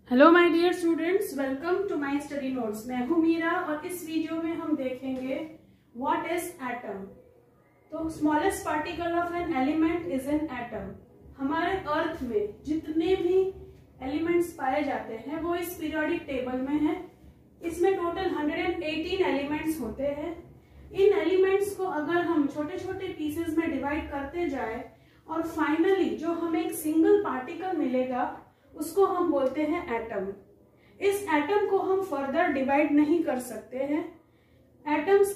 Hello my dear students, welcome to my study notes. मैं हूं मीरा और इस वीडियो में हम देखेंगे व्हाट इज एटम। तो smallest particle of an element is an atom. हमारे अर्थ में जितने भी एलिमेंट्स पाए जाते हैं वो इस पीरियोडिक टेबल में है। इसमें टोटल 118 एलिमेंट्स होते हैं। इन एलिमेंट्स को अगर हम छोटे छोटे पीसेस में डिवाइड करते जाए और फाइनली जो हमें एक सिंगल पार्टिकल मिलेगा उसको हम बोलते हैं एटम। इस एटम को हम फर्दर डिवाइड नहीं कर सकते हैं। Atoms,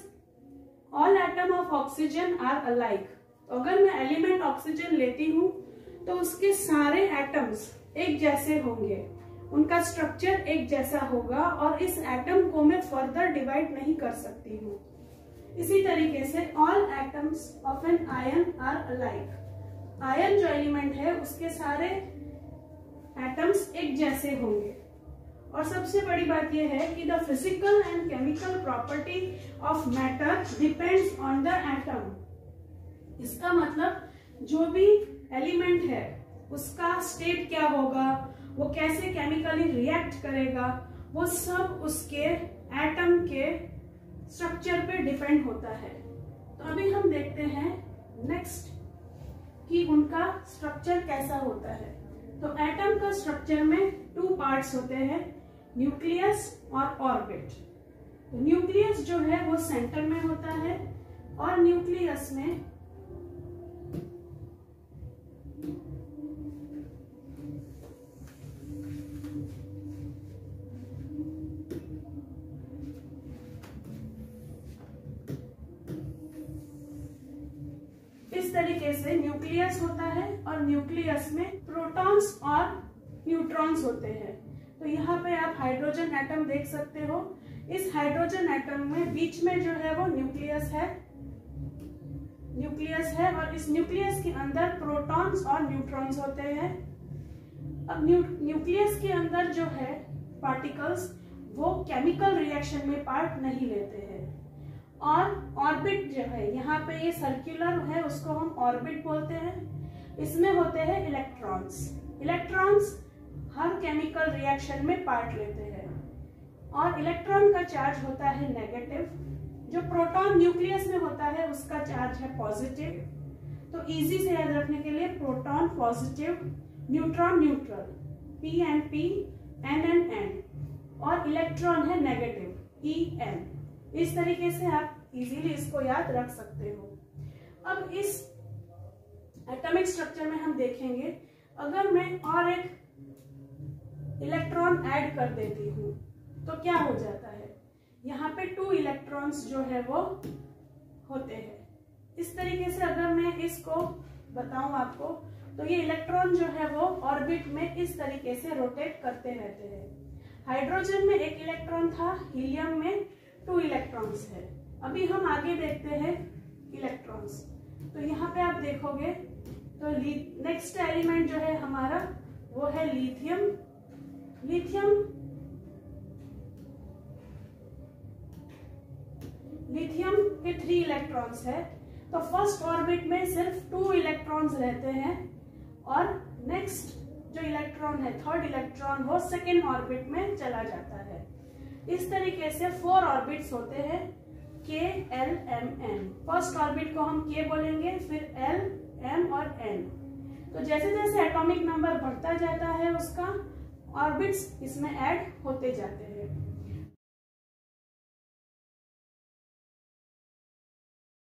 all atom of oxygen are alike. तो अगर मैं एलिमेंट ऑक्सीजन लेती हूँ तो उसके सारे एटम्स एक जैसे होंगे, उनका स्ट्रक्चर एक जैसा होगा और इस एटम को मैं फर्दर डिवाइड नहीं कर सकती हूँ। इसी तरीके से all atoms of an ion are alike. Ion जो एलिमेंट है उसके सारे एटम्स एक जैसे होंगे। और सबसे बड़ी बात यह है कि the physical and chemical property of matter depends on the atom. इसका मतलब जो भी एलिमेंट है उसका स्टेट क्या होगा, वो कैसे केमिकली रिएक्ट करेगा, वो सब उसके एटम के स्ट्रक्चर पे डिपेंड होता है। तो अभी हम देखते हैं नेक्स्ट कि उनका स्ट्रक्चर कैसा होता है। तो एटम का स्ट्रक्चर में 2 पार्ट्स होते हैं, न्यूक्लियस और ऑर्बिट। तो न्यूक्लियस जो है वो सेंटर में होता है और न्यूक्लियस में इस तरीके से न्यूक्लियस होता है और न्यूक्लियस में प्रोटॉन्स और न्यूट्रॉन्स होते हैं। तो यहाँ पे आप हाइड्रोजन एटम देख सकते हो। इस हाइड्रोजन एटम में बीच में जो है वो न्यूक्लियस है और इस न्यूक्लियस के अंदर प्रोटॉन्स और न्यूट्रॉन्स होते हैं। अब न्यूक्लियस के अंदर जो है पार्टिकल्स वो केमिकल रिएक्शन में पार्ट नहीं लेते हैं। और ऑर्बिट जो है, यहाँ पे ये सर्कुलर है, उसको हम ऑर्बिट बोलते हैं। इसमें होते हैं इलेक्ट्रॉन्स। इलेक्ट्रॉन्स हर केमिकल रिएक्शन में पार्ट लेते हैं और इलेक्ट्रॉन का चार्ज होता है नेगेटिव। जो प्रोटॉन न्यूक्लियस में होता है उसका चार्ज है पॉजिटिव। तो इजी से याद रखने के लिए proton positive, neutron neutral, P and P, N and N, और इलेक्ट्रॉन है नेगेटिव, EN। इस तरीके से आप इजीली इसको याद रख सकते हो। अब इस एटॉमिक स्ट्रक्चर में हम देखेंगे, अगर मैं और एक इलेक्ट्रॉन ऐड कर देती हूँ तो क्या हो जाता है। यहाँ पे 2 इलेक्ट्रॉन्स जो है वो होते हैं। इस तरीके से अगर मैं इसको बताऊं आपको तो ये इलेक्ट्रॉन जो है वो ऑर्बिट में इस तरीके से रोटेट करते रहते हैं। हाइड्रोजन में 1 इलेक्ट्रॉन था, हीलियम में 2 इलेक्ट्रॉन्स है। अभी हम आगे देखते हैं इलेक्ट्रॉन्स। तो यहाँ पे आप देखोगे तो नेक्स्ट एलिमेंट जो है हमारा वो है लिथियम। लिथियम के 3 इलेक्ट्रॉन्स है। तो फर्स्ट ऑर्बिट में सिर्फ 2 इलेक्ट्रॉन्स रहते हैं और नेक्स्ट जो इलेक्ट्रॉन है, थर्ड इलेक्ट्रॉन, वो सेकेंड ऑर्बिट में चला जाता है। इस तरीके से 4 ऑर्बिट्स होते हैं, K, L, M, N। First orbit को हम K बोलेंगे, फिर L, M और N। तो जैसे जैसे एटॉमिक नंबर बढ़ता जाता है उसका ऑर्बिट्स इसमें ऐड होते जाते हैं।